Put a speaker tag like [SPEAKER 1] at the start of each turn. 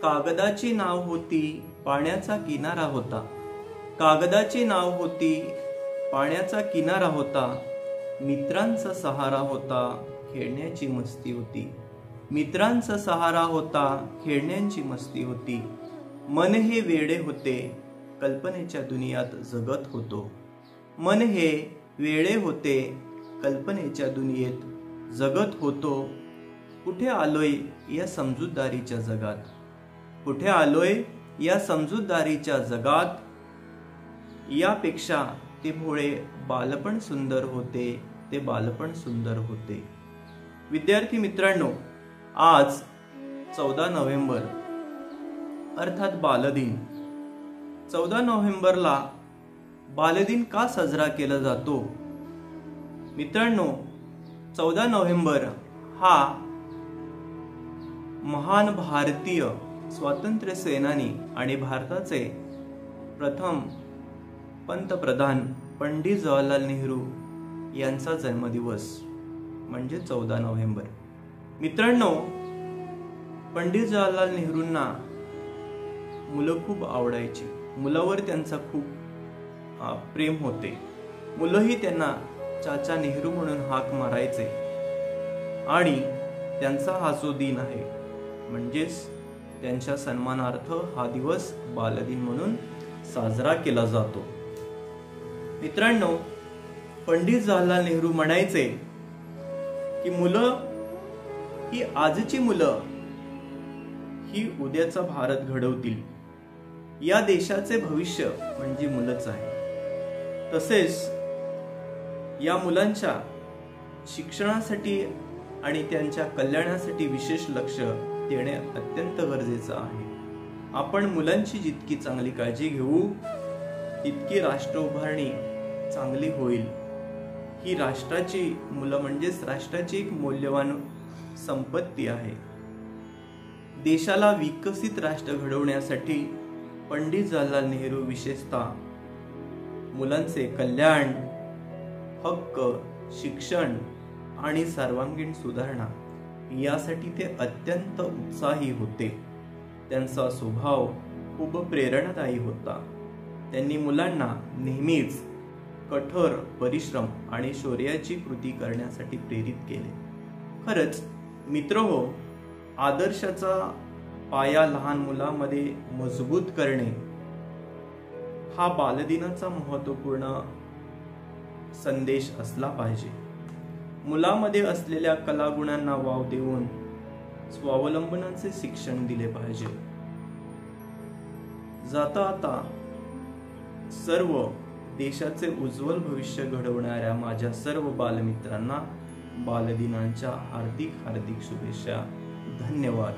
[SPEAKER 1] कागदाची नाव होती, पाण्याचा किनारा होता. कागदाची नाव होती, पाण्याचा किनारा होता. मित्रांचा सहारा होता, खेळण्याची मस्ती होती. मित्रांचा सहारा होता, खेळण्याची मस्ती होती. मन हे वेडे होते, कल्पनेच्या दुनियात जगत होतो. मन हे वेडे होते, कल्पनेच्या दुनियेत जगत होतो. कुठे आलोय या समजूतदारीच्या जगात. कुठे आलोय या समजूतदारीच्या जगात. यापेक्षा ते भोळे बालपण सुंदर होते, ते बालपण सुंदर होते. विद्यार्थी मित्रांनो, आज 14 नोव्हेंबर अर्थात बालदिन. 14 नोव्हेंबरला बालदिन का साजरा केला जातो? मित्रांनो, 14 नोव्हेंबर हा महान भारतीय स्वातंत्र्य सेनानी आणि भारताचे प्रथम पंतप्रधान पंडित जवाहरलाल नेहरू यांचा जन्मदिवस म्हणजे 14 नोव्हेंबर. मित्रांनो, पंडित जवाहरलाल नेहरूंना मुलं खूप आवडायची. मुलावर त्यांचा खूप प्रेम होते. मुलंही त्यांना चाचा नेहरू म्हणून हाक मारायचे. आणि त्यांचा हा जो दिन आहे म्हणजेच त्यांच्या सन्मानार्थ हा दिवस बालदिन म्हणून साजरा केला जातो. मित्रांनो, पंडित जवाहरलाल नेहरू म्हणायचे की मुलं ही आजची मुलं ही उद्याचा भारत घडवतील. या देशाचे भविष्य म्हणजे मुलंच आहे. तसेच या मुलांच्या शिक्षणासाठी आणि त्यांच्या कल्याणासाठी विशेष लक्ष देणे अत्यंत गरजेचं आहे. आपण मुलांची जितकी चांगली काळजी घेऊ तितकी राष्ट्र उभारणी चांगली होईल. ही राष्ट्राची मुलं म्हणजेच राष्ट्राची एक मौल्यवान संपत्ती आहे. देशाला विकसित राष्ट्र घडवण्यासाठी पंडित जवाहरलाल नेहरू विशेषतः मुलांचे कल्याण, हक्क, शिक्षण आणि सर्वांगीण सुधारणा यासाठी ते अत्यंत उत्साही होते. त्यांचा स्वभाव खूप प्रेरणादायी होता. त्यांनी मुलांना नेहमीच कठोर परिश्रम आणि शौर्याची कृती करण्यासाठी प्रेरित केले. खरंच मित्रहो, आदर्शाचा पाया लहान मुलांमध्ये मजबूत करणे हा बालदिनाचा महत्त्वपूर्ण संदेश असला पाहिजे. मुलामध्ये असलेल्या कलागुणांना वाव देऊन स्वावलंबनाचे शिक्षण दिले पाहिजे. जाता आता सर्व देशाचे उज्ज्वल भविष्य घडवणाऱ्या माझ्या सर्व बालमित्रांना बालदिनाच्या हार्दिक शुभेच्छा. धन्यवाद.